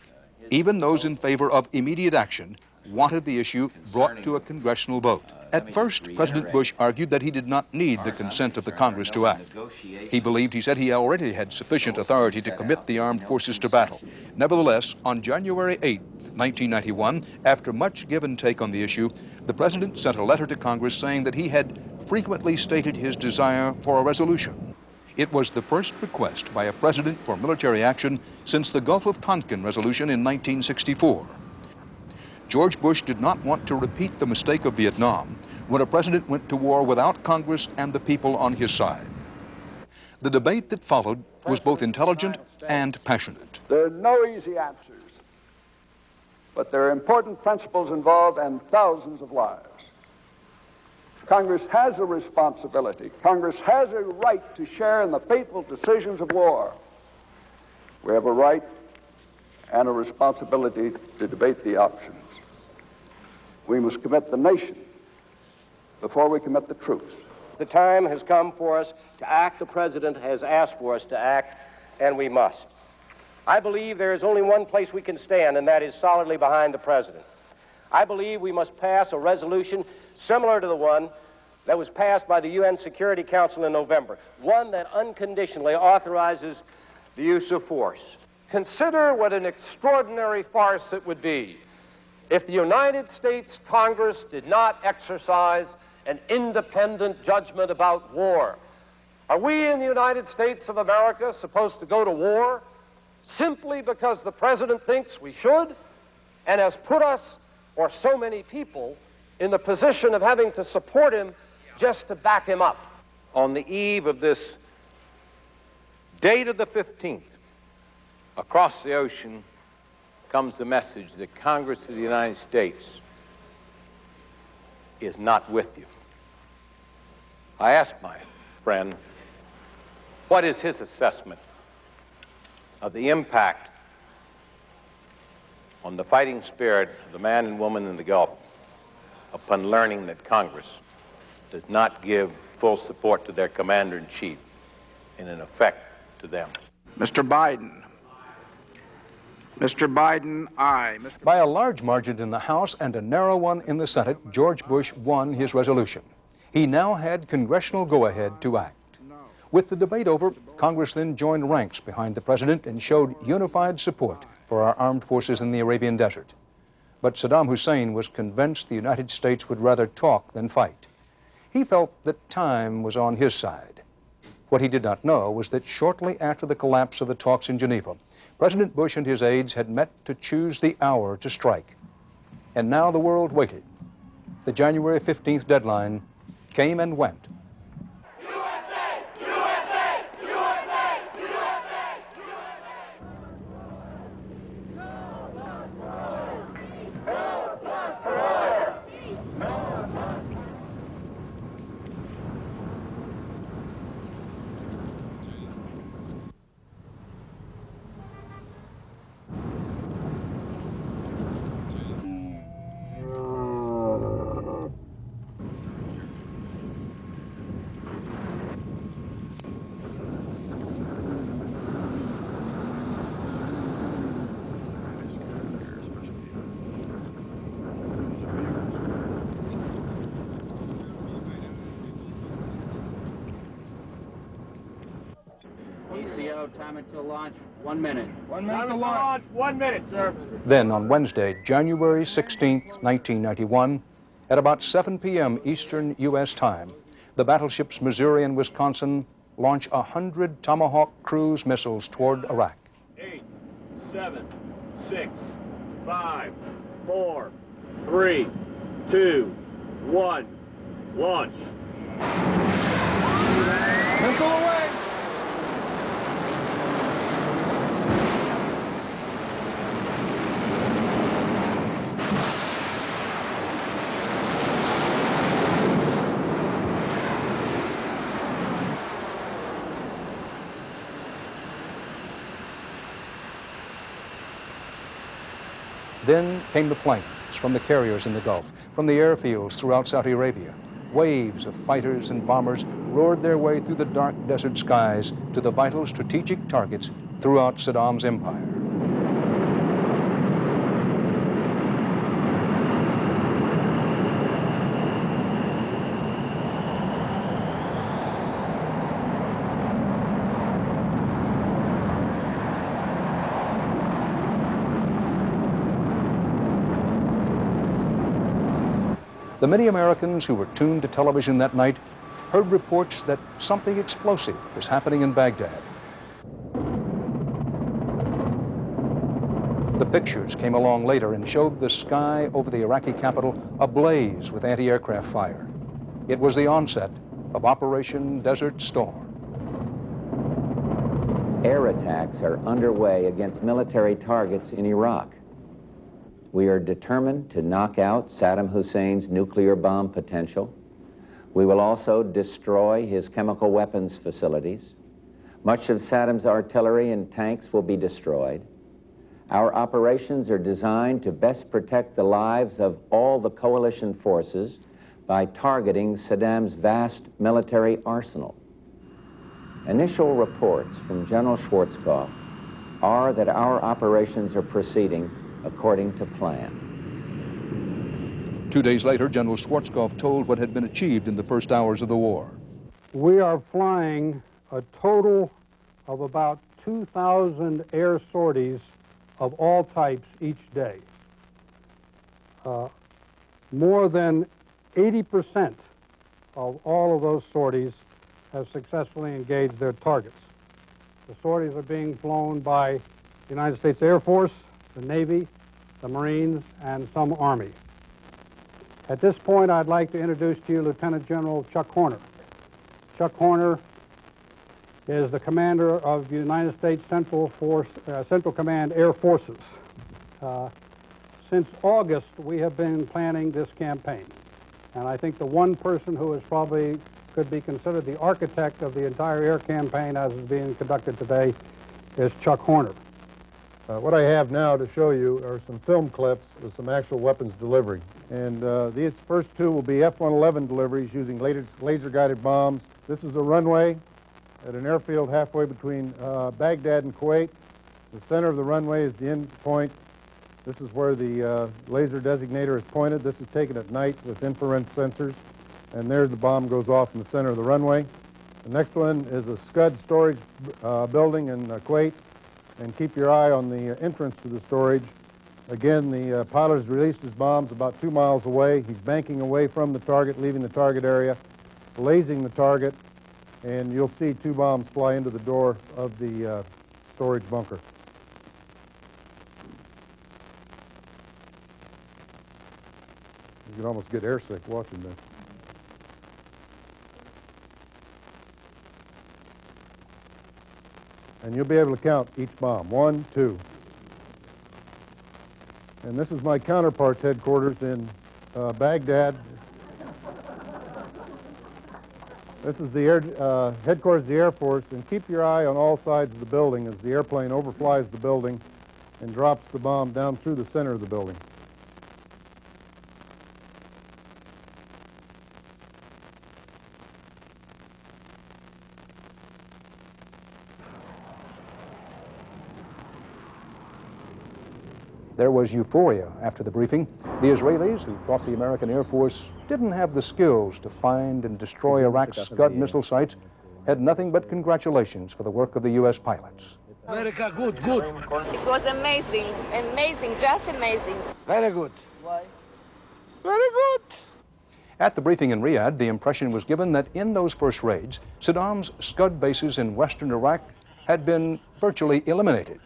Even those in favor of immediate action wanted the issue brought to a congressional vote. At first, President Bush argued that he did not need the consent of the Congress to act. He believed, he said, he already had sufficient authority to commit the armed forces to battle. Nevertheless, on January 8, 1991, after much give and take on the issue, the president sent a letter to Congress saying that he had frequently stated his desire for a resolution. It was the first request by a president for military action since the Gulf of Tonkin resolution in 1964. George Bush did not want to repeat the mistake of Vietnam when a president went to war without Congress and the people on his side. The debate that followed was both intelligent and passionate. There are no easy answers, but there are important principles involved and thousands of lives. Congress has a responsibility. Congress has a right to share in the fateful decisions of war. We have a right and a responsibility to debate the options. We must commit the nation before we commit the troops. The time has come for us to act. The President has asked for us to act, and we must. I believe there is only one place we can stand, and that is solidly behind the President. I believe we must pass a resolution similar to the one that was passed by the UN Security Council in November, one that unconditionally authorizes the use of force. Consider what an extraordinary farce it would be if the United States Congress did not exercise an independent judgment about war. Are we in the United States of America supposed to go to war simply because the President thinks we should and has put us, or so many people, in the position of having to support him just to back him up? On the eve of this date of the 15th, across the ocean comes the message that Congress of the United States is not with you. I asked my friend, what is his assessment of the impact on the fighting spirit of the man and woman in the Gulf upon learning that Congress does not give full support to their commander-in-chief and, in effect, to them. Mr. Biden. Mr. Biden, aye. By a large margin in the House and a narrow one in the Senate, George Bush won his resolution. He now had congressional go-ahead to act. With the debate over, Congress then joined ranks behind the president and showed unified support for our armed forces in the Arabian Desert. But Saddam Hussein was convinced the United States would rather talk than fight. He felt that time was on his side. What he did not know was that shortly after the collapse of the talks in Geneva, President Bush and his aides had met to choose the hour to strike. And now the world waited. The January 15th deadline came and went. ECO, time until launch, 1 minute. 1 minute to launch. 1 minute, sir. Then on Wednesday, January 16th, 1991, at about 7 p.m. Eastern U.S. time, the battleships Missouri and Wisconsin launch 100 Tomahawk cruise missiles toward Iraq. 8, 7, 6, 5, 4, 3, 2, 1, launch. Missile away! Then came the planes from the carriers in the Gulf, from the airfields throughout Saudi Arabia. Waves of fighters and bombers roared their way through the dark desert skies to the vital strategic targets throughout Saddam's empire. The many Americans who were tuned to television that night heard reports that something explosive was happening in Baghdad. The pictures came along later and showed the sky over the Iraqi capital ablaze with anti-aircraft fire. It was the onset of Operation Desert Storm. Air attacks are underway against military targets in Iraq. We are determined to knock out Saddam Hussein's nuclear bomb potential. We will also destroy his chemical weapons facilities. Much of Saddam's artillery and tanks will be destroyed. Our operations are designed to best protect the lives of all the coalition forces by targeting Saddam's vast military arsenal. Initial reports from General Schwarzkopf are that our operations are proceeding according to plan. 2 days later, General Schwarzkopf told what had been achieved in the first hours of the war. We are flying a total of about 2,000 air sorties of all types each day. More than 80% of all of those sorties have successfully engaged their targets. The sorties are being flown by the United States Air Force, the Navy, the Marines, and some Army. At this point, I'd like to introduce to you Lieutenant General Chuck Horner. Chuck Horner is the commander of the United States Central Command Air Forces. Since August, we have been planning this campaign. And I think the one person who is probably could be considered the architect of the entire air campaign as is being conducted today is Chuck Horner. What I have now to show you are some film clips of some actual weapons delivery. And these first two will be F-111 deliveries using laser-guided bombs. This is a runway at an airfield halfway between Baghdad and Kuwait. The center of the runway is the end point. This is where the laser designator is pointed. This is taken at night with infrared sensors. And there the bomb goes off in the center of the runway. The next one is a Scud storage building in Kuwait. And keep your eye on the entrance to the storage. Again, the pilot has released his bombs about 2 miles away. He's banking away from the target, leaving the target area, lasing the target, and you'll see 2 bombs fly into the door of the storage bunker. You can almost get airsick watching this. And you'll be able to count each bomb. 1, 2. And this is my counterpart's headquarters in Baghdad. This is the headquarters of the Air Force, and keep your eye on all sides of the building as the airplane overflies the building and drops the bomb down through the center of the building. There was euphoria after the briefing. The Israelis, who thought the American Air Force didn't have the skills to find and destroy Iraq's Scud missile sites, had nothing but congratulations for the work of the U.S. pilots. America, good. It was amazing, just amazing. Very good. Why? Very good. At the briefing in Riyadh, the impression was given that in those first raids, Saddam's Scud bases in western Iraq had been virtually eliminated.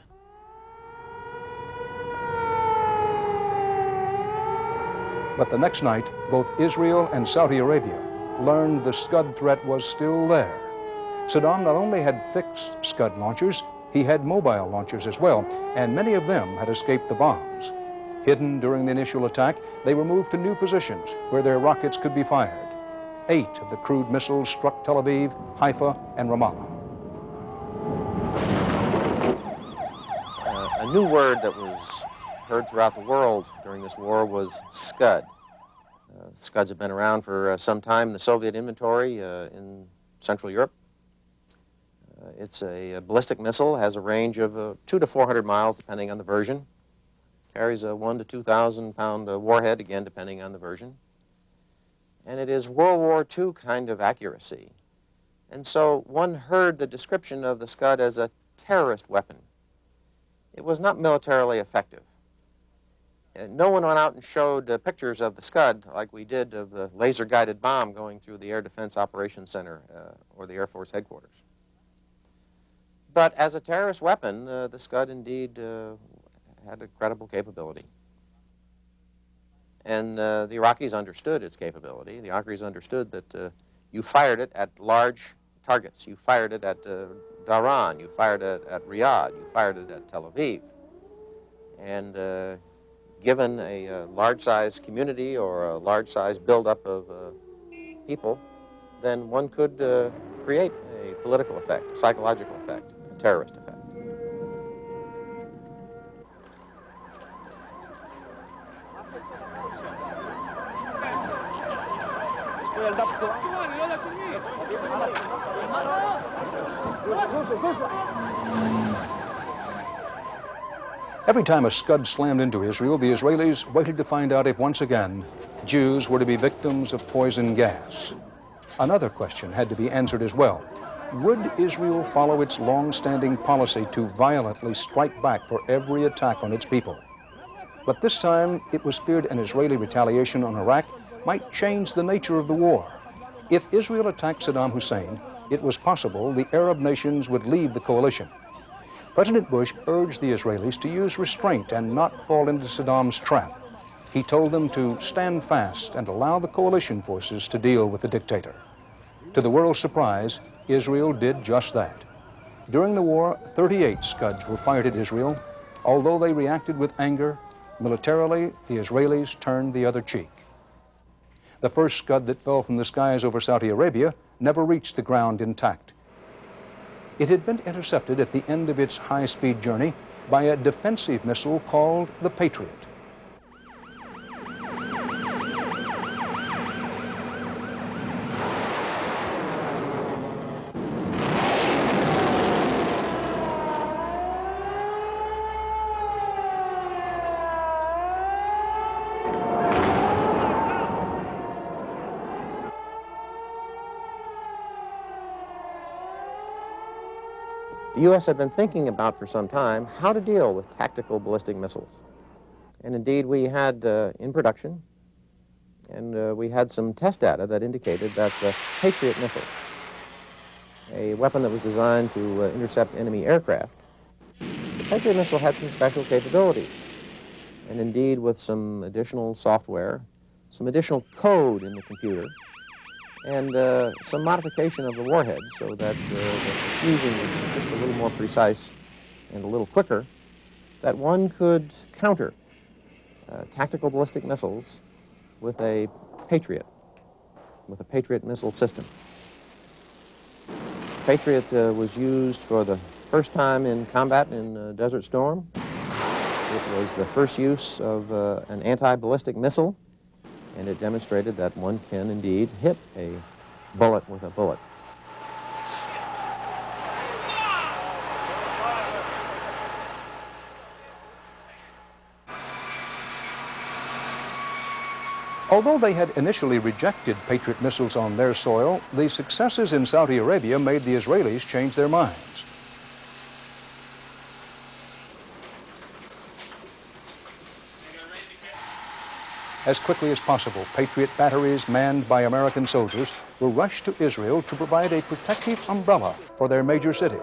But the next night, both Israel and Saudi Arabia learned the Scud threat was still there. Saddam not only had fixed Scud launchers, he had mobile launchers as well, and many of them had escaped the bombs. Hidden during the initial attack, they were moved to new positions where their rockets could be fired. 8 of the crude missiles struck Tel Aviv, Haifa, and Ramallah. A new word that was heard throughout the world during this war was Scud. Scuds have been around for some time in the Soviet inventory in Central Europe. It's a ballistic missile, has a range of 200 to 400 miles depending on the version. Carries a 1,000 to 2,000 pound warhead, again depending on the version. And it is World War II kind of accuracy. And so one heard the description of the Scud as a terrorist weapon. It was not militarily effective. No one went out and showed pictures of the Scud like we did of the laser-guided bomb going through the Air Defense Operations Center or the Air Force headquarters. But as a terrorist weapon, the Scud indeed had a credible capability. And the Iraqis understood its capability. The Iraqis understood that you fired it at large targets. You fired it at Dhahran, you fired it at Riyadh, you fired it at Tel Aviv. And given a large-sized community or a large-sized buildup of people, then one could create a political effect, a psychological effect, a terrorist effect. Every time a Scud slammed into Israel, the Israelis waited to find out if once again Jews were to be victims of poison gas. Another question had to be answered as well. Would Israel follow its long-standing policy to violently strike back for every attack on its people? But this time, it was feared an Israeli retaliation on Iraq might change the nature of the war. If Israel attacked Saddam Hussein, it was possible the Arab nations would leave the coalition. President Bush urged the Israelis to use restraint and not fall into Saddam's trap. He told them to stand fast and allow the coalition forces to deal with the dictator. To the world's surprise, Israel did just that. During the war, 38 Scuds were fired at Israel. Although they reacted with anger, militarily, the Israelis turned the other cheek. The first Scud that fell from the skies over Saudi Arabia never reached the ground intact. It had been intercepted at the end of its high-speed journey by a defensive missile called the Patriot. The U.S. had been thinking about for some time how to deal with tactical ballistic missiles. And indeed, we had in production, and we had some test data that indicated that the Patriot missile, a weapon that was designed to intercept enemy aircraft, the Patriot missile had some special capabilities. And indeed, with some additional software, some additional code in the computer, and some modification of the warhead so that the fusing was just a little more precise and a little quicker, that one could counter tactical ballistic missiles with a Patriot missile system. Patriot was used for the first time in combat in Desert Storm. It was the first use of an anti-ballistic missile, and it demonstrated that one can indeed hit a bullet with a bullet. Although they had initially rejected Patriot missiles on their soil, the successes in Saudi Arabia made the Israelis change their minds. As quickly as possible, Patriot batteries manned by American soldiers were rushed to Israel to provide a protective umbrella for their major cities.